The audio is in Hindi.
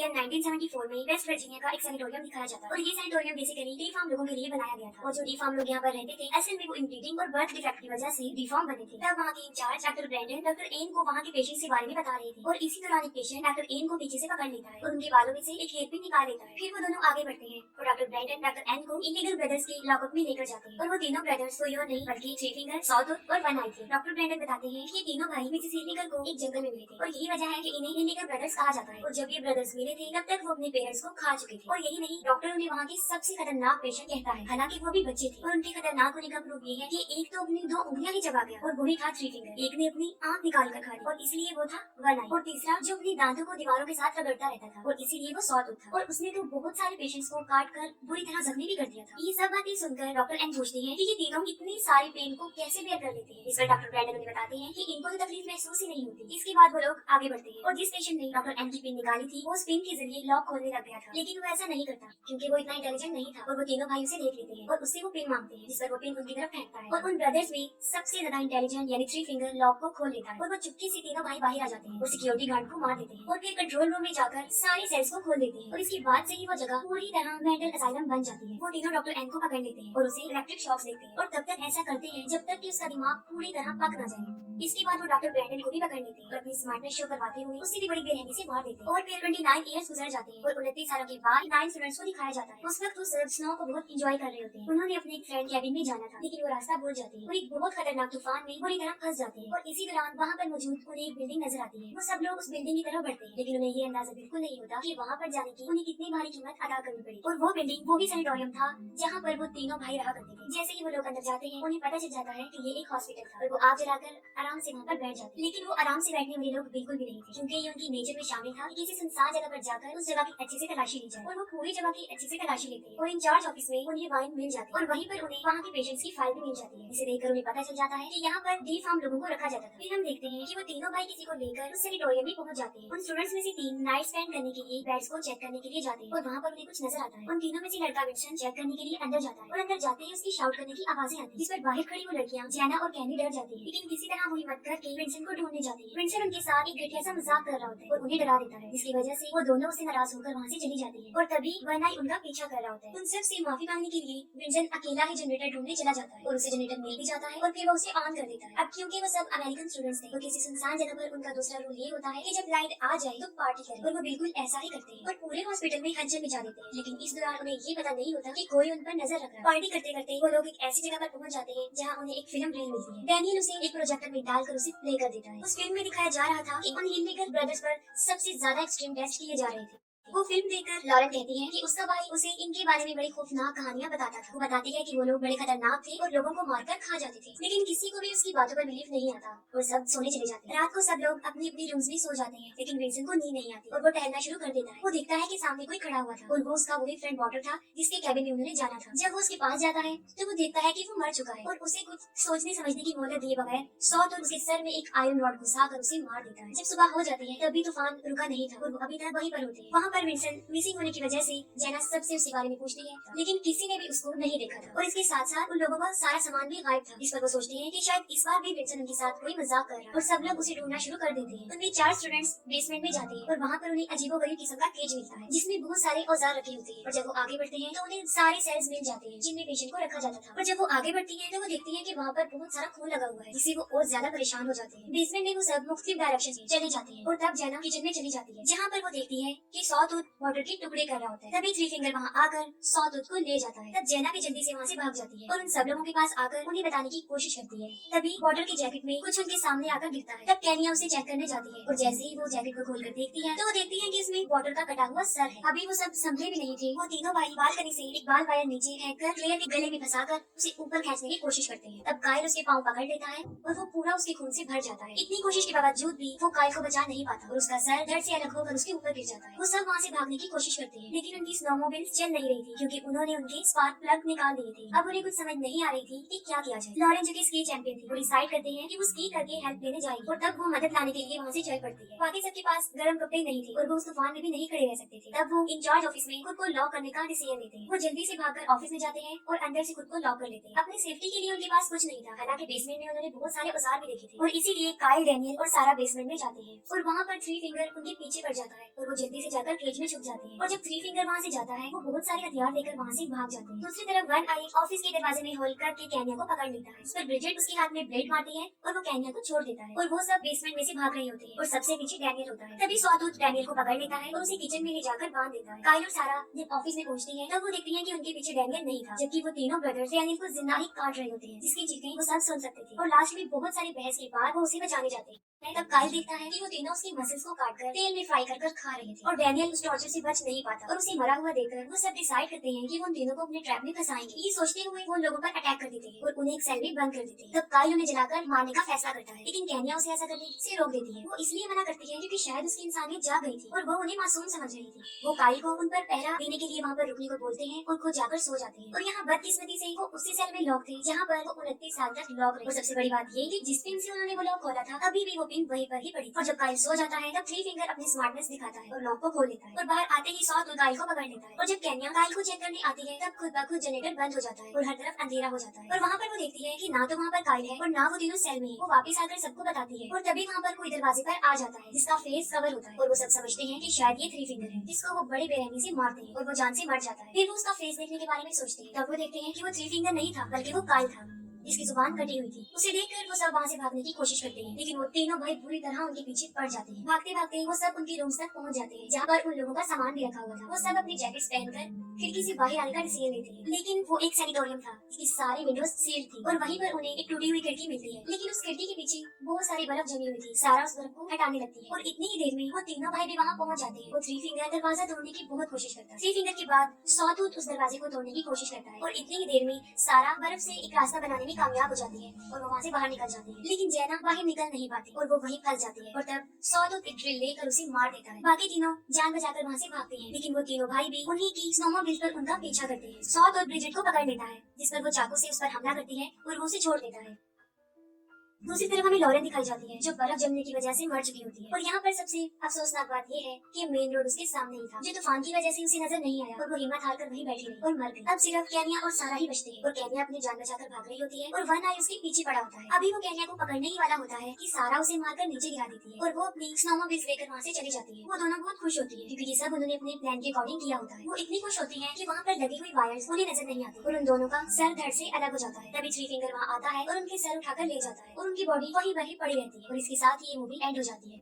ईयर 1974 में वेस्ट वर्जीनिया का एक सैनिटोरियम दिखाया जाता है और ये सैनिटोरियम बेसिकली डिफॉर्म लोगों के लिए बनाया गया था और जो डिफॉर्म लोग यहाँ पर रहते थे असल में वो इनब्रीडिंग और बर्थ डिफेक्ट की वजह से डिफॉर्म बने थे। तब वहाँ के incharge doctor Brandon doctor N को वहाँ के पेशेंट के बारे में बता रहे थे और इसी दौरान एक पेशेंट डॉक्टर एन को पीछे से पकड़ लेता है और उनके बालों में से एक हेयर पिन निकाल लेता है। फिर वो दोनों आगे बढ़ते हैं और डॉक्टर ब्रैंडन डॉक्टर एन को इलीगल ब्रदर्स के लॉकअप में लेकर जाते हैं और वो तीनों ब्रदर्स को यो नहीं बल्कि थ्री फिंगर, सॉटूथ और वन आई थे। डॉक्टर ब्रैंडन बताते हैं कि ये तीनों भाई मिसेस इलीगल को एक जंगल में मिले थे और यही वजह है कि इन्हें इलीगल ब्रदर्स कहा जाता है। और जब ये ब्रदर्स मिले थे तब तक वो अपने पेरेंट्स को खा चुके थे और यही नहीं, डॉक्टर उन्हें वहाँ के सबसे खतरनाक पेशेंट कहता है, हालांकि वो भी बच्चे थे। और उनके खतरनाक होने का प्रूफ ये है कि एक तो अपनी 2 उंगलियां ही चबा गया और वो भी था थ्री फिंगर। एक ने अपनी आंख निकाल कर खा ली और इसलिए वो था वन आई। और तीसरा जो अपने दांतों को दीवारों के साथ रगड़ता रहता था और इसीलिए वो सॉटूथ था। और उसने तो बहुत सारे पेशेंट्स को काट कर बुरी तरह जख्मी भी कर दिया था। ये सब बातें सुनकर डॉक्टर एन पूछती है कि ये तीनों इतने सारे पेन को कैसे बेयर कर लेते हैं। इस पर डॉक्टर ब्रैंडन उन्हें बताते हैं कि इनको तो तकलीफ महसूस ही नहीं होती। इसके बाद वो लोग आगे बढ़ते हैं और जिस पेशेंट ने डॉक्टर एन की पिन निकाली थी वो उस पिन के जरिए लॉक खोलने लग गया था, लेकिन वो ऐसा नहीं करता क्योंकि वो इतना इंटेलिजेंट नहीं था। और वो तीनों भाई उसे देख लेते हैं और उससे वो पिन मांगते हैं जिस पर वो पिन उनकी तरफ फेंकता है और उन ब्रदर्स में सबसे ज्यादा इंटेलिजेंट यानी थ्री फिंगर लॉक को खोल लेता है और वो चुपके से तीनों भाई बाहर आ जाते हैं और सिक्योरिटी गार्ड को मार देते हैं और फिर कंट्रोल रूम में जाकर सारे सेल्स को खोल देते हैं और इसके बाद से ही वो जगह पूरी तरह मेंटल असाइलम बन जाती है। वो तीनों डॉक्टर एन को पकड़ लेते हैं और उसे इलेक्ट्रिक शॉक्स देते हैं और तब तक ऐसा करते हैं जब तक कि उसका दिमाग पूरी तरह पक न जाए। इसके बाद वो डॉक्टर ब्रैंडन को भी पकड़ लेते हैं और अपनी स्मार्टनेस शो करवाते हुए उससे भी बड़ी बेरहमी से मार देते हैं। और फिर 29 इयर्स गुजर जाते हैं और 29 सालों के बाद 9 स्टूडेंट्स को दिखाया जाता है। उस वक्त वो सब स्नो को बहुत एंजॉय कर रहे होते हैं। उन्होंने अपने एक फ्रेंड कैबिन में जाना था लेकिन वो रास्ता भूल जाते हैं और एक बहुत खतरनाक तूफान में बुरी तरह फंस जाते हैं। और इसी दौरान वहाँ पर मौजूद उन्हें एक बिल्डिंग नजर आती है। वो सब लोग उस बिल्डिंग की तरफ बढ़ते हैं लेकिन उन्हें ये अंदाजा बिल्कुल नहीं होता कि वहाँ पर जाने की उन्हें कितनी भारी कीमत अदा करनी पड़ी। और वो बिल्डिंग वो भी सैनिटोरियम था जहाँ पर वो तीनों भाई रहा करते थे। जैसे ही वो लोग अंदर जाते हैं उन्हें पता चल जाता है कि ये एक हॉस्पिटल था और वो आग जलाकर आराम से वहाँ पर बैठ जाते हैं। लेकिन वो आराम से बैठने वाले लोग बिल्कुल भी नहीं थे क्योंकि ये उनकी नेचर में शामिल था कि किसी सुनसान जगह पर जाकर उस जगह की अच्छे से तलाशी ली जाए। और वो पूरी जगह की अच्छे से तलाशी लेते हैं और इंचार्ज ऑफिस में उन्हें वाइन मिल जाती है और वहीं पर उन्हें वहाँ के पेशेंट्स की फाइल भी मिल जाती है, जिसे देखकर उन्हें पता चल जाता है कि यहाँ पर डिफॉर्म लोगों को रखा जाता था। फिर हम देखते हैं कि वो तीनों भाई किसी को लेकर उस सैनिटोरियम में पहुंच जाते हैं। उन स्टूडेंट्स में से 3 नाइट स्पेंड करने के लिए बेड्स को चेक करने के लिए जाते हैं और वहाँ पर उन्हें कुछ नजर आता है। उन तीनों में से लड़का विंसन चेक करने के लिए अंदर जाता है और अंदर जाते ही उसकी शाउट करने की आवाजें आती है, जिस पर बाहर खड़ी वो लड़कियां जैना और कैंडी डर जाती है। लेकिन किसी तरह वो हिम्मत करके विंसन को ढूंढने जाती है। विंसन उनके साथ एक घटिया सा मजाक कर रहा होता है और उन्हें डरा देता है, जिसकी वजह से वो दोनों उससे नाराज होकर वहाँ से चली जाती है। और तभी वन आई उनका पीछा कर रहा होता है। उन सब से माफी मांगने के लिए विंसन अकेला ही जनरेटर ढूंढने चला जाता है और उसे जनरेटर मिल भी जाता है और फिर वो उसे ऑन कर देता है। अब क्योंकि वो सब अमेरिकन स्टूडेंट्स थे तो किसी सुनसान जगह पर उनका दूसरा रूल ये होता है कि जब लाइट आ जाए तो पार्टी करें और वो बिल्कुल ऐसा ही करते हैं और पूरे हॉस्पिटल में हलचल मचा देते हैं। लेकिन इस दौरान उन्हें ये पता नहीं होता कि कोई उन पर नजर रख रहा है। पार्टी करते करते वो लोग एक ऐसी जगह पर पहुंच जाते हैं जहाँ उन्हें एक फिल्म रील मिलती है। डैनियल उसे एक प्रोजेक्टर में डालकर उसे प्ले कर देता है। उस फिल्म में दिखाया जा रहा था कि उन हिलमेकर ब्रदर्स पर सबसे ज्यादा एक्सट्रीम टेस्ट किए जा रहे थे। वो फिल्म देखकर लॉरेन कहती है कि उसका भाई उसे इनके बारे में बड़ी खौफनाक कहानियां बताता था। वो बताती है कि वो लोग बड़े खतरनाक थे और लोगों को मारकर खा जाते थे, लेकिन किसी को भी उसकी बातों पर बिलीव नहीं आता। वो सब सोने चले जाते हैं। रात को सब लोग अपनी अपनी रूम्स में सो जाते हैं लेकिन विंसन को नींद नहीं आती और वो टहलना शुरू कर देता है। वो देखता है कि सामने कोई खड़ा हुआ था और वो उसका वही फ्रेंड वॉटर था जिसके कैबिन में उन्होंने जाना था। जब वो उसके पास जाता है तो वो देखता है कि वो मर चुका है और उसे कुछ सोचने समझने की मोहलत दिए बगैर सॉट और उसके सर में एक आयरन रॉड घुसा कर उसे मार देता है। जब सुबह हो जाती है तभी तूफान रुका नहीं था और वो अभी तक वहीं पर होते हैं। वहाँ पर विंसन मिसिंग होने की वजह से जेना सबसे उसके बारे में पूछती है लेकिन किसी ने भी उसको नहीं देखा था और इसके साथ साथ उन लोगों का सारा सामान भी गायब था। इस पर वो सोचते हैं कि शायद इस बार भी विंसन उनके साथ कोई मजाक कर रहा है और सब लोग उसे ढूंढना शुरू कर देते हैं। उनमें 4 स्टूडेंट्स बेसमेंट में जाते हैं और वहाँ पर उन्हें अजीबोगरीब किस्म का केज मिलता है जिसमें बहुत सारे औजार रखे होते हैं। और जब वो आगे बढ़ते हैं तो उन्हें सारे सेल्स मिल जाते हैं जिनमें पेशेंट को रखा जाता था। और जब वो आगे बढ़ती है तो वो देखती है कि वहाँ पर बहुत सारा खून लगा हुआ है जिससे वो और ज्यादा परेशान हो जाते हैं। बेसमेंट में वो सब मुख्तलिफ डायरेक्शन में चले जाते हैं और तब जेना किचन में चली जाती है जहाँ पर वो देखती है कि सॉटूथ वाटर के टुकड़े कर रहा होता है। तभी थ्री फिंगर वहाँ आकर सॉटूथ को ले जाता है। तब जेना भी जल्दी से वहाँ से भाग जाती है और उन सब लोगों के पास आकर उन्हें बताने की कोशिश करती है। तभी वाटर की जैकेट में कुछ उनके सामने आकर गिरता है। तब कैनिया उसे चेक करने जाती है और जैसे ही वो जैकेट को खोलकर देखती है तो वो देखती है कि इसमें वाटर का कटा हुआ सर है। अभी वो सब समझे भी नहीं थे। वो तीनों भाई बालकनी से एक बाल वायर नीचे फेंक कर क्लेयर के गले में फंसाकर उसे ऊपर खींचने की कोशिश करते हैं। तब कायल उसके पाँव पकड़ लेता है और वो पूरा उसके खून से भर जाता है। इतनी कोशिश के बावजूद भी वो कायल को बचा नहीं पाता और उसका सर दर्द से अलग होकर उसके ऊपर गिर जाता है। वो सब वहाँ से भागने की कोशिश करते हैं लेकिन उनकी स्नोमोबाइल चल नहीं रही थी क्योंकि उन्होंने उनके स्पार्क प्लग निकाल दिए थे। अब उन्हें कुछ समझ नहीं आ रही थी कि क्या किया जाए। लॉरेन जो कि स्की चैंपियन थी वो डिसाइड करते हैं कि वो स्की करके हेल्प लेने जाएगी और तब वो मदद लाने के लिए वहाँ से चल पड़ती है। बाकी सबके पास गर्म कपड़े नहीं थे और वो उस तूफान में भी नहीं खड़े रह सकते थे। तब वो इंचार्ज ऑफिस में खुद को लॉक करने का डिसीजन लेते हैं। वो जल्दी से भागकर ऑफिस में जाते हैं और अंदर से खुद को लॉक कर लेते हैं। अपनी सेफ्टी के लिए उनके पास कुछ नहीं था, हालांकि बेसमेंट में उन्होंने बहुत सारे औजार भी देखे थे और इसीलिए कायल, डैनियल और सारा बेसमेंट में जाते हैं और वहाँ पर थ्री फिंगर उनके पीछे पड़ जाता है और वो जल्दी से जाकर केज में छुप जाते हैं और जब थ्री फिंगर वहाँ से जाता है वो बहुत सारे हथियार लेकर वहाँ से भाग जाते हैं। दूसरी तरफ वन आई ऑफिस के दरवाजे में होल्ड करके कैन्या को पकड़ लेता है। इस पर ब्रिजेट उसके हाथ में ब्लेड मारती है और वो कैन्या को छोड़ देता है और वो सब बेसमेंट में से भाग रहे होते हैं और सबसे पीछे डैनियल होता है। तभी सॉटूथ डैनियल को पकड़ लेता है और उसे किचन में ले जाकर बांध देता है। काइल और सारा जब ऑफिस में पहुंचती है तब वो देखती है कि उनके पीछे डैनियल नहीं था, जबकि वो तीनों ब्रदर्स डैनियल को जिंदा ही काट रहे होते हैं, जिसकी चीखें वो सब सुन सकते थे। और लास्ट में बहुत सारी बहस के बाद वो उसे बचाने जाते हैं। तब काइल देखता है कि वो तीनों उसकी मसल्स को काटकर तेल में फ्राई कर खा रहे थे और डैनियल उस टॉर्चर से बच नहीं पाता और उसे मरा हुआ देखकर वो सब डिसाइड करते हैं कि वो उन तीनों को अपने ट्रैप में फंसाएंगे। ये सोचते हुए वो उन लोगों पर अटैक कर देते हैं और उन्हें एक सेल में बंद कर देते हैं। तब काइल उन्हें जलाकर मारने का फैसला करता है, लेकिन कैन्या उसे ऐसा करने से रोक देती है। वो इसलिए मना करती है क्योंकि शायद उसकी इंसानियत जाग गई थी और वो उन्हें मासूम समझ रही थी। वो काइल को उन पर पहरा देने के लिए वहाँ पर रुकने को बोलते हैं और खुद जाकर सो जाते हैं। और यहाँ बदकिस्मती से वो उसी सेल में लॉक थे जहाँ पर वो 29 साल तक लॉक रहे। और सबसे बड़ी बात ये कि जिस पिन से उन्होंने वो लॉक खोला था अभी भी वो पिन वहीं पर ही पड़ी। और जब काइल सो जाता है तब थ्री फिंगर अपनी स्मार्टनेस दिखाता है और लॉक को खोल देता है और बाहर आते ही सॉटूथ काइल को पकड़ लेता है। और जब कैन्या काइल को चेक करने आती है तब खुद ब खुद जनरेटर बंद हो जाता है और हर तरफ अंधेरा हो जाता है। और वहाँ पर वो देखती है कि ना तो वहाँ पर काइल है और ना वो तीनों सेल में है। वो वापस आकर सबको बताती है और तभी वहाँ पर कोई दरवाजे पर आ जाता है जिसका फेस कवर होता है और वो सब समझते हैं कि शायद ये थ्री फिंगर है, जिसको वो बड़े बेरहमी से मारते हैं और वो जान से मर जाता है। फिर वो उसका फेस देखने के बारे में सोचते हैं तब वो देखते हैं कि वो थ्री फिंगर नहीं था बल्कि वो काइल था, जिसकी जुबान कटी हुई थी। उसे देखकर वो सब वहाँ से भागने की कोशिश करते हैं, लेकिन वो तीनों भाई बुरी तरह उनके पीछे पड़ जाते हैं। भागते भागते वो सब उनके रूम्स तक पहुँच जाते हैं जहाँ पर उन लोगों का सामान भी रखा हुआ था। वो सब अपनी जैकेट्स पहनकर खिड़की से बाहर आने का डिसीजन लेते हैं, लेकिन वो एक सैनिटोरियम था जिसकी सारी विंडोज सील्ड थी और वहीं पर उन्हें एक टूटी हुई खिड़की मिलती है, लेकिन उस खिड़की के पीछे बहुत सारी बर्फ जमी हुई थी। सारा उस बर्फ को हटाने लगती है और इतनी ही देर में वो तीनों भाई भी वहाँ पहुँच जाते हैं। वो थ्री फिंगर दरवाजा तोड़ने की बहुत कोशिश करता है। थ्री फिंगर के बाद सॉटूथ उस दरवाजे को तोड़ने की कोशिश करता है और इतनी ही देर में सारा बर्फ से एक रास्ता बनाने में कामयाब हो जाती है और वो वहाँ से बाहर निकल जाती है। लेकिन जैना बाहर निकल नहीं पाती और वो वहीं फंस जाती है और तब सॉटूथ एक ड्रिल लेकर उसे मार देता है। बाकी तीनों जान बचाकर वहाँ से भागते हैं, लेकिन वो तीनों भाई भी उन्हीं की स्नोमोबिल पर उनका पीछा करते हैं। सॉटूथ ब्रिजेट को पकड़ लेता है, जिस पर वो चाकू से उस पर हमला करती है और वो उसे छोड़ देता है। दूसरी तरफ हमें लॉरेन दिखाई जाती है जो बर्फ जमने की वजह से मर चुकी होती है। और यहाँ पर सबसे अफसोसनाक बात ये है कि मेन रोड उसके सामने ही था जो तूफान की वजह से उसे नजर नहीं आया और वो हिम्मत हारकर वहीं बैठी रही और मर गई। अब सिर्फ कैन्या और सारा ही बचते हैं और कैन्या अपनी जान बचाकर भाग रही होती है और वन आई उसके पीछे पड़ा होता है। अभी वो कैन्या को पकड़ने ही वाला होता है कि सारा उसे मारकर नीचे गिरा देती है और वो अपनी स्नोमोबिल्स लेकर वहाँ से चली जाती है। वो दोनों बहुत खुश होती है क्योंकि ये सब उन्होंने अपने प्लान के अकॉर्डिंग किया होता है। वो इतनी खुश होती है कि वहाँ पर लगी हुई वायर्स उन्हें नजर नहीं आती और उन दोनों का सर धड़ से अलग हो जाता है। तभी थ्री फिंगर वहाँ आता है और उनके सर उठाकर ले जाता है और उनकी बॉडी वही पड़ी रहती है और इसके साथ ही ये मूवी एंड हो जाती है।